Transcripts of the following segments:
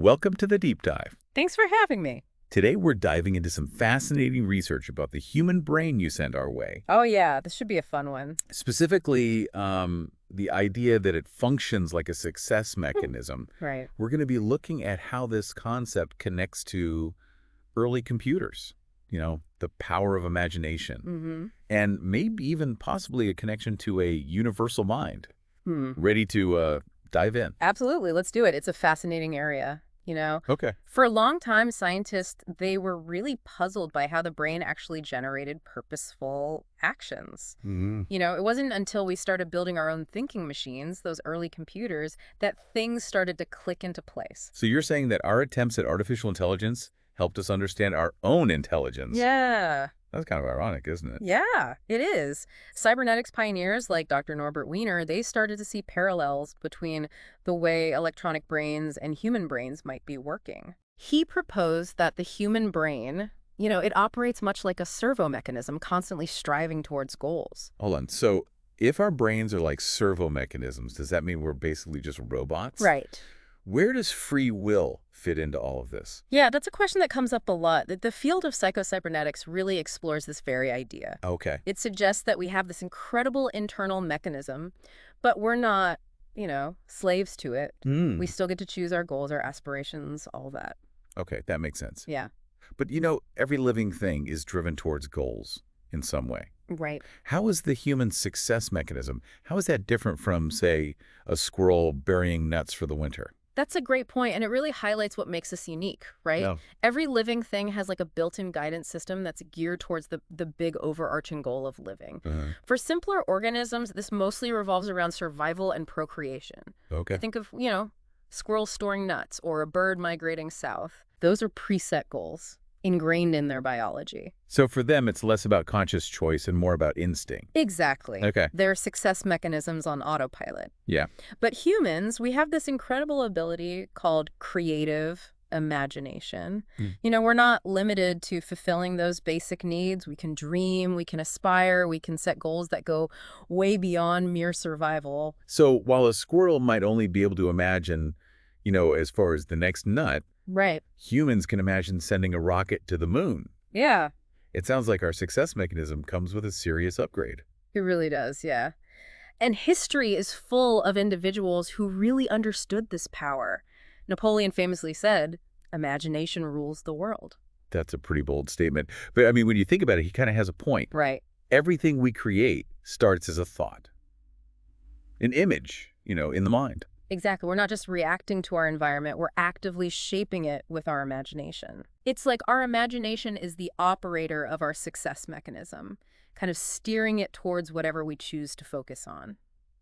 Welcome to the Deep Dive. Thanks for having me. Today we're diving into some fascinating research about the human brain you sent our way. Oh, yeah, this should be a fun one. Specifically, the idea that it functions like a success mechanism. Right. We're going to be looking at how this concept connects to early computers, the power of imagination, and maybe even possibly a connection to a universal mind. Ready to dive in? Absolutely. Let's do it. It's a fascinating area. Okay. For a long time, scientists, they were really puzzled by how the brain actually generated purposeful actions. It wasn't until we started building our own thinking machines, those early computers, that things started to click into place. So you're saying that our attempts at artificial intelligence helped us understand our own intelligence? Yeah. That's kind of ironic, isn't it? Yeah, it is. Cybernetics pioneers like Dr. Norbert Wiener, they started to see parallels between the way electronic brains and human brains might be working. He proposed that the human brain, it operates much like a servo mechanism, constantly striving towards goals. Hold on. So if our brains are like servo mechanisms, does that mean we're basically just robots? Right. Where does free will fit into all of this? Yeah, that's a question that comes up a lot. The field of psychocybernetics really explores this very idea. Okay. It suggests that we have this incredible internal mechanism, but we're not, slaves to it. We still get to choose our goals, our aspirations, all that. Okay, that makes sense. Yeah. But every living thing is driven towards goals in some way. Right. How is the human success mechanism, how is that different from, say, a squirrel burying nuts for the winter? That's a great point, and it really highlights what makes us unique, right? Yeah. Every living thing has like a built-in guidance system that's geared towards the big overarching goal of living. For simpler organisms, this mostly revolves around survival and procreation. Okay. Think of, squirrels storing nuts or a bird migrating south. Those are preset goals, ingrained in their biology. So for them, it's less about conscious choice and more about instinct. Exactly. Okay. They're success mechanisms on autopilot. Yeah. But humans, we have this incredible ability called creative imagination. We're not limited to fulfilling those basic needs. We can dream, we can aspire, we can set goals that go way beyond mere survival. So while a squirrel might only be able to imagine, as far as the next nut, Right. humans can imagine sending a rocket to the moon. Yeah, It sounds like our success mechanism comes with a serious upgrade. it really does, yeah. And history is full of individuals who really understood this power. Napoleon famously said, "Imagination rules the world." That's a pretty bold statement. But I mean, when you think about it, he kind of has a point. Right. Everything we create starts as a thought, an image, in the mind. Exactly. We're not just reacting to our environment, we're actively shaping it with our imagination. It's like our imagination is the operator of our success mechanism, kind of steering it towards whatever we choose to focus on.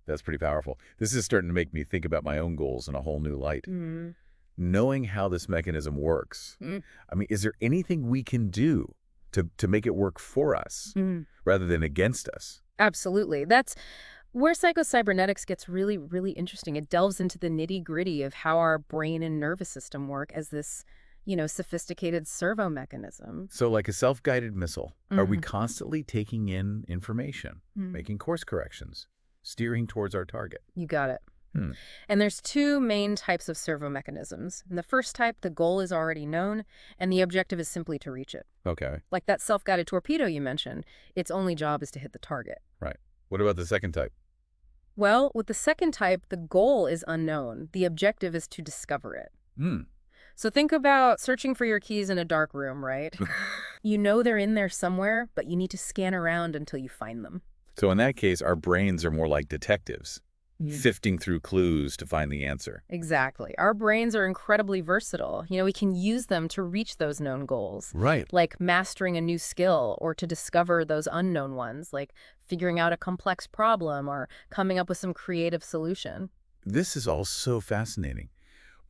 That's pretty powerful. This is starting to make me think about my own goals in a whole new light. Knowing how this mechanism works, I mean, is there anything we can do to make it work for us rather than against us? Absolutely. That's where psychocybernetics gets really, really interesting. It delves into the nitty-gritty of how our brain and nervous system work as this, sophisticated servo mechanism. So like a self-guided missile, are we constantly taking in information, making course corrections, steering towards our target? You got it. And there's two main types of servo mechanisms. In the first type, the goal is already known, and the objective is simply to reach it. Okay. Like that self-guided torpedo you mentioned, its only job is to hit the target. Right. What about the second type? Well, with the second type, the goal is unknown. The objective is to discover it. So think about searching for your keys in a dark room, right? You know they're in there somewhere, but you need to scan around until you find them. So in that case, our brains are more like detectives, sifting through clues to find the answer. Exactly. Our brains are incredibly versatile. We can use them to reach those known goals. Right. Like mastering a new skill or to discover those unknown ones, like figuring out a complex problem or coming up with some creative solution. This is all so fascinating.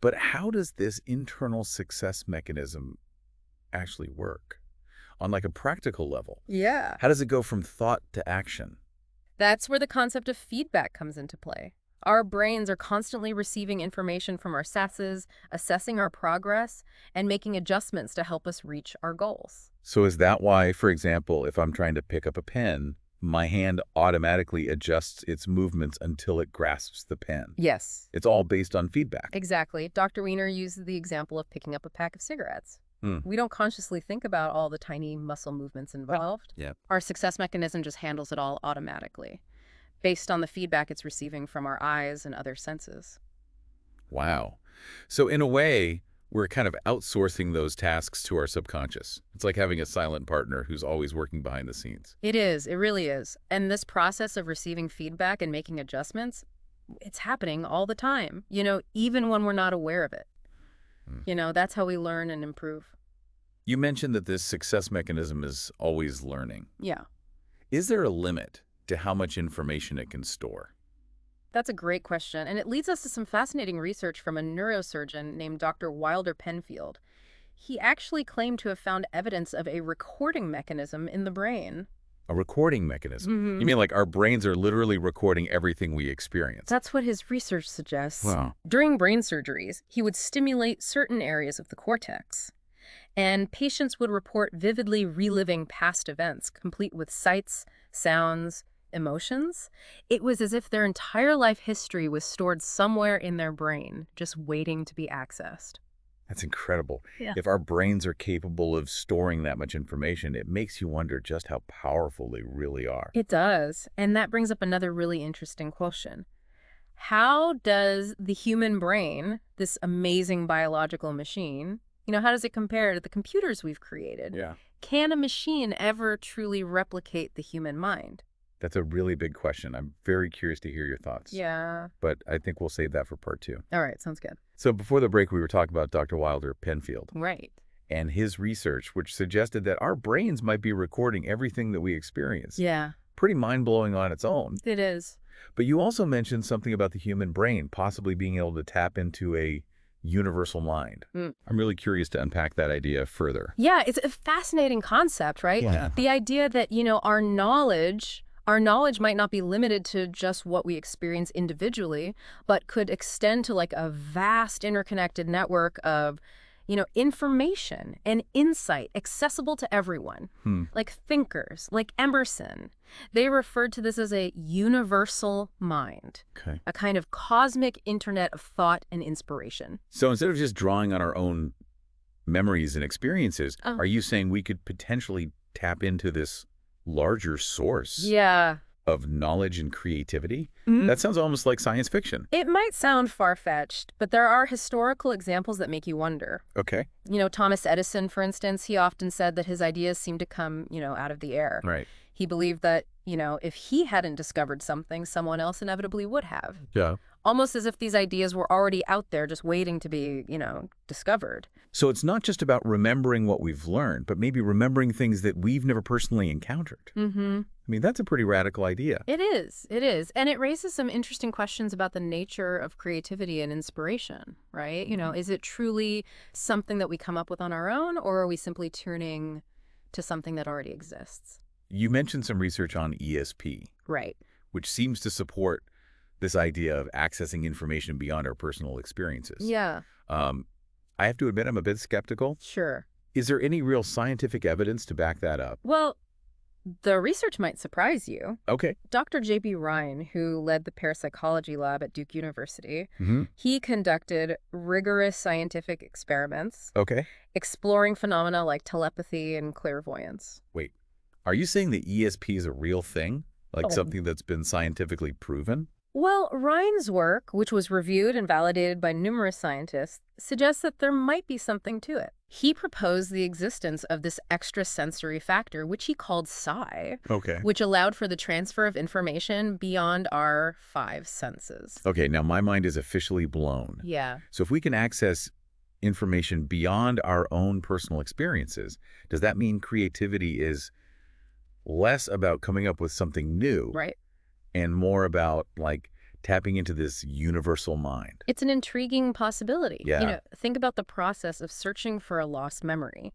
But how does this internal success mechanism actually work? On like a practical level? Yeah. How does it go from thought to action? That's where the concept of feedback comes into play. Our brains are constantly receiving information from our senses, assessing our progress, and making adjustments to help us reach our goals. So is that why, for example, if I'm trying to pick up a pen, my hand automatically adjusts its movements until it grasps the pen. Yes, It's all based on feedback. exactly. Dr. Wiener uses the example of picking up a pack of cigarettes. We don't consciously think about all the tiny muscle movements involved. Yeah. Our success mechanism just handles it all automatically, based on the feedback it's receiving from our eyes and other senses. Wow. So in a way, we're kind of outsourcing those tasks to our subconscious. It's like having a silent partner who's always working behind the scenes. It is. It really is. And this process of receiving feedback and making adjustments, it's happening all the time, even when we're not aware of it. That's how we learn and improve. You mentioned that this success mechanism is always learning. Yeah. Is there a limit to how much information it can store? That's a great question, and it leads us to some fascinating research from a neurosurgeon named Dr. Wilder Penfield. He actually claimed to have found evidence of a recording mechanism in the brain. A recording mechanism? You mean like our brains are literally recording everything we experience? That's what his research suggests. Wow. During brain surgeries, he would stimulate certain areas of the cortex, and patients would report vividly reliving past events, complete with sights, sounds, emotions. It was as if their entire life history was stored somewhere in their brain, just waiting to be accessed. That's incredible. Yeah. If our brains are capable of storing that much information, it makes you wonder just how powerful they really are. It does. And that brings up another really interesting question. How does the human brain, this amazing biological machine, how does it compare to the computers we've created? Yeah. Can a machine ever truly replicate the human mind? That's a really big question. I'm very curious to hear your thoughts. Yeah. But I think we'll save that for part 2. All right. Sounds good. So before the break, we were talking about Dr. Wilder Penfield Right. and his research, which suggested that our brains might be recording everything that we experience. Yeah, Pretty mind-blowing on its own. it is. But you also mentioned something about the human brain possibly being able to tap into a universal mind. I'm really curious to unpack that idea further. Yeah, it's a fascinating concept, right? Yeah. The idea that, our knowledge might not be limited to just what we experience individually, but could extend to like a vast interconnected network of, information and insight accessible to everyone. Like thinkers, like Emerson. They referred to this as a universal mind, Okay. a kind of cosmic internet of thought and inspiration. So instead of just drawing on our own memories and experiences, Oh. are you saying we could potentially tap into this larger source Yeah. of knowledge and creativity? Mhm. That sounds almost like science fiction. It might sound far-fetched, but there are historical examples that make you wonder. Okay. Thomas Edison, for instance, he often said that his ideas seemed to come, out of the air. Right. He believed that, if he hadn't discovered something, someone else inevitably would have. Yeah. Almost as if these ideas were already out there just waiting to be, discovered. So it's not just about remembering what we've learned, but maybe remembering things that we've never personally encountered. Mm-hmm. I mean, that's a pretty radical idea. It is. It is. And it raises some interesting questions about the nature of creativity and inspiration, right? Is it truly something that we come up with on our own, or are we simply turning to something that already exists? You mentioned some research on ESP, Right. which seems to support this idea of accessing information beyond our personal experiences. Yeah, I have to admit I'm a bit skeptical. sure. Is there any real scientific evidence to back that up? Well, the research might surprise you. Okay. Dr. J.B. Ryan, who led the parapsychology lab at Duke University, Mm-hmm. he conducted rigorous scientific experiments Okay. exploring phenomena like telepathy and clairvoyance. Wait, are you saying that ESP is a real thing? Like Oh. something that's been scientifically proven? Well, Ryan's work, which was reviewed and validated by numerous scientists, suggests that there might be something to it. He proposed the existence of this extrasensory factor, which he called psi, Okay. which allowed for the transfer of information beyond our 5 senses. Okay, now my mind is officially blown. Yeah. So if we can access information beyond our own personal experiences, does that mean creativity is less about coming up with something new Right. and more about like tapping into this universal mind? It's an intriguing possibility. Yeah. Think about the process of searching for a lost memory.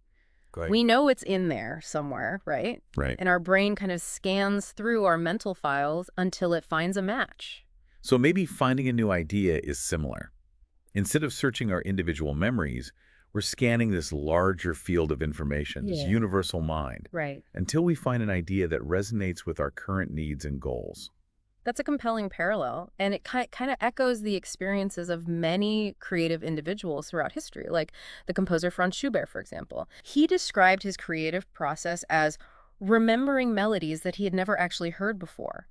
Great. We know it's in there somewhere, right? Right. And our brain kind of scans through our mental files until it finds a match. So maybe finding a new idea is similar. Instead of searching our individual memories, We're scanning this larger field of information, this Yeah. universal mind, Right. until we find an idea that resonates with our current needs and goals. That's a compelling parallel, and it kind of echoes the experiences of many creative individuals throughout history, like the composer Franz Schubert, for example. He described his creative process as remembering melodies that he had never actually heard before,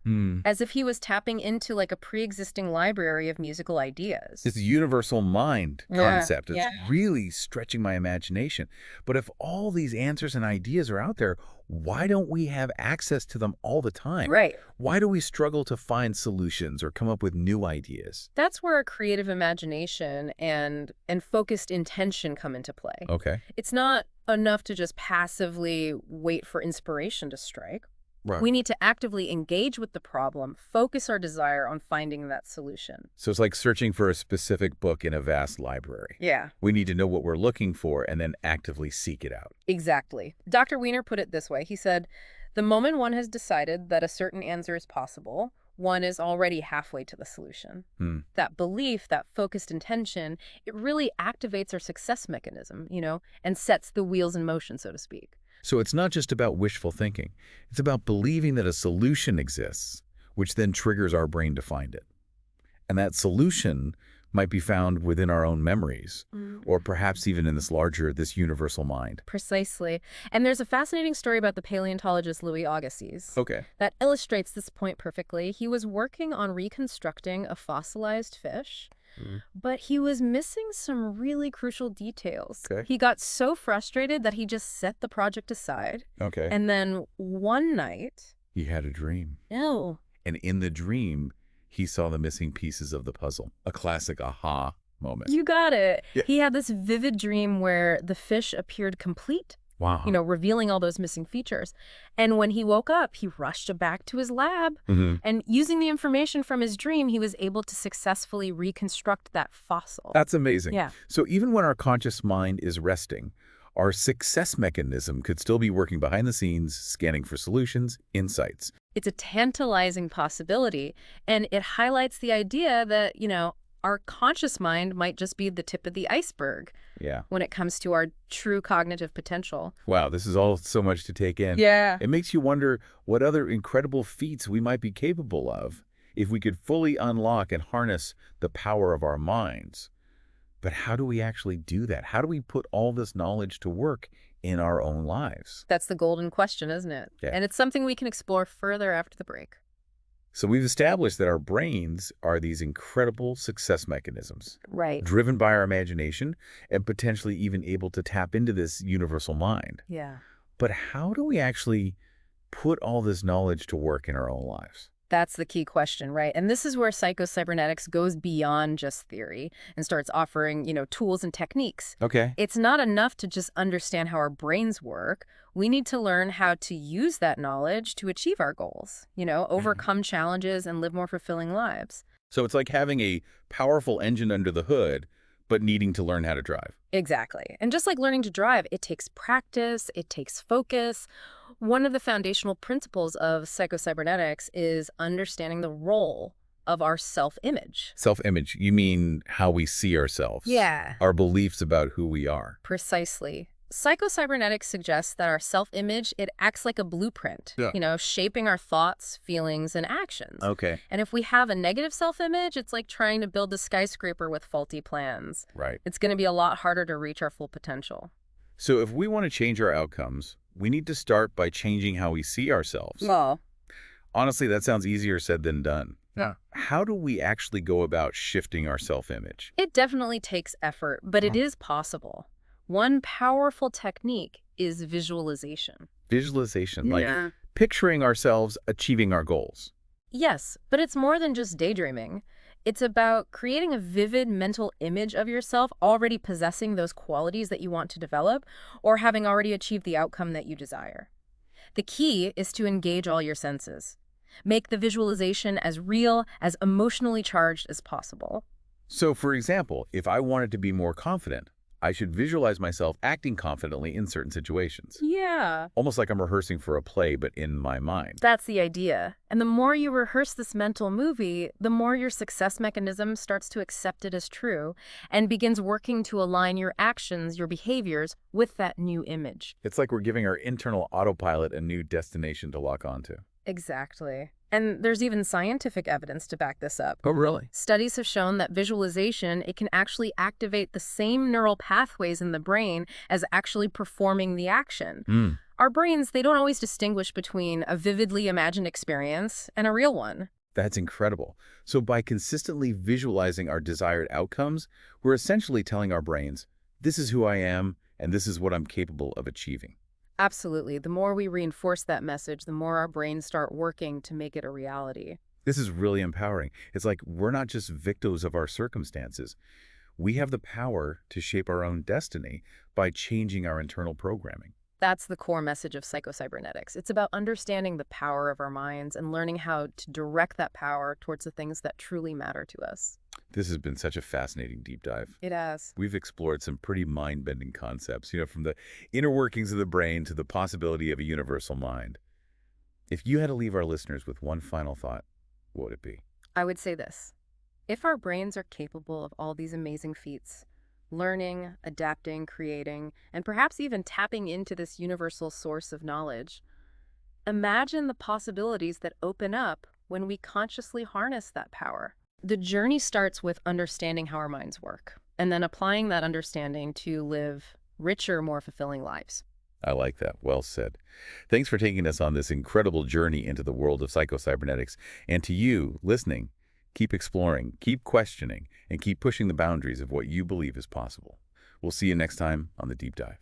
as if he was tapping into like a pre-existing library of musical ideas. This universal mind Yeah, concept is yeah. really stretching my imagination. But if all these answers and ideas are out there, why don't we have access to them all the time? Right. Why do we struggle to find solutions or come up with new ideas? That's where creative imagination and focused intention come into play. Okay. It's not enough to just passively wait for inspiration to strike. Right. We need to actively engage with the problem, focus our desire on finding that solution. So it's like searching for a specific book in a vast library. Yeah, We need to know what we're looking for and then actively seek it out. exactly. Dr. Wiener put it this way. He said, the moment one has decided that a certain answer is possible, one is already halfway to the solution. That belief, that focused intention, it really activates our success mechanism, and sets the wheels in motion, so to speak. So it's not just about wishful thinking. It's about believing that a solution exists, which then triggers our brain to find it. And that solution might be found within our own memories, or perhaps even in this universal mind. Precisely. And there's a fascinating story about the paleontologist Louis Agassiz Okay. that illustrates this point perfectly. He was working on reconstructing a fossilized fish, but he was missing some really crucial details. Okay. He got so frustrated that he just set the project aside. Okay. And then one night, He had a dream. no, And in the dream, he saw the missing pieces of the puzzle. A classic aha moment. you got it. Yeah. He had this vivid dream where the fish appeared complete, Wow. revealing all those missing features. And when he woke up, he rushed back to his lab. And using the information from his dream, he was able to successfully reconstruct that fossil. That's amazing. Yeah. So even when our conscious mind is resting, our success mechanism could still be working behind the scenes, scanning for solutions, insights. It's a tantalizing possibility, and it highlights the idea that, our conscious mind might just be the tip of the iceberg Yeah. when it comes to our true cognitive potential. Wow, this is all so much to take in. Yeah. It makes you wonder what other incredible feats we might be capable of if we could fully unlock and harness the power of our minds. But how do we actually do that? How do we put all this knowledge to work in our own lives? That's the golden question, isn't it? Yeah. And it's something we can explore further after the break. So we've established that our brains are these incredible success mechanisms, Right. driven by our imagination and potentially even able to tap into this universal mind. Yeah. But how do we actually put all this knowledge to work in our own lives? That's the key question, right? And this is where psychocybernetics goes beyond just theory and starts offering, tools and techniques. Okay. It's not enough to just understand how our brains work. We need to learn how to use that knowledge to achieve our goals, overcome challenges and live more fulfilling lives. So it's like having a powerful engine under the hood, but needing to learn how to drive. Exactly. And just like learning to drive, it takes practice, it takes focus. One of the foundational principles of psychocybernetics is understanding the role of our self-image. Self-image, you mean how we see ourselves? Yeah. Our beliefs about who we are. Precisely. Psychocybernetics suggests that our self-image, it acts like a blueprint, shaping our thoughts, feelings, and actions. Okay. And if we have a negative self-image, it's like trying to build a skyscraper with faulty plans. Right. It's going to be a lot harder to reach our full potential. So if we want to change our outcomes, we need to start by changing how we see ourselves. Well, Honestly, that sounds easier said than done. Yeah. How do we actually go about shifting our self-image? it definitely takes effort, but it is possible. One powerful technique is visualization. Visualization, like picturing ourselves achieving our goals. Yes, but it's more than just daydreaming. It's about creating a vivid mental image of yourself already possessing those qualities that you want to develop or having already achieved the outcome that you desire. The key is to engage all your senses. Make the visualization as real, as emotionally charged as possible. So, for example, if I wanted to be more confident, I should visualize myself acting confidently in certain situations. Yeah. Almost like I'm rehearsing for a play, but in my mind. That's the idea. And the more you rehearse this mental movie, the more your success mechanism starts to accept it as true and begins working to align your actions, your behaviors, with that new image. It's like we're giving our internal autopilot a new destination to lock onto. Exactly. And there's even scientific evidence to back this up. Oh, really? Studies have shown that visualization, it can actually activate the same neural pathways in the brain as actually performing the action. Hmm. Our brains, they don't always distinguish between a vividly imagined experience and a real one. That's incredible. So by consistently visualizing our desired outcomes, we're essentially telling our brains, this is who I am, and this is what I'm capable of achieving. Absolutely. The more we reinforce that message, the more our brains start working to make it a reality. This is really empowering. It's like we're not just victims of our circumstances. We have the power to shape our own destiny by changing our internal programming. That's the core message of psychocybernetics. It's about understanding the power of our minds and learning how to direct that power towards the things that truly matter to us. This has been such a fascinating deep dive. It has. We've explored some pretty mind-bending concepts, from the inner workings of the brain to the possibility of a universal mind. If you had to leave our listeners with one final thought, what would it be? I would say this. If our brains are capable of all these amazing feats, learning, adapting, creating, and perhaps even tapping into this universal source of knowledge, imagine the possibilities that open up when we consciously harness that power. The journey starts with understanding how our minds work, and then applying that understanding to live richer, more fulfilling lives. I like that. Well said. Thanks for taking us on this incredible journey into the world of psychocybernetics. And to you, listening, keep exploring, keep questioning, and keep pushing the boundaries of what you believe is possible. We'll see you next time on The Deep Dive.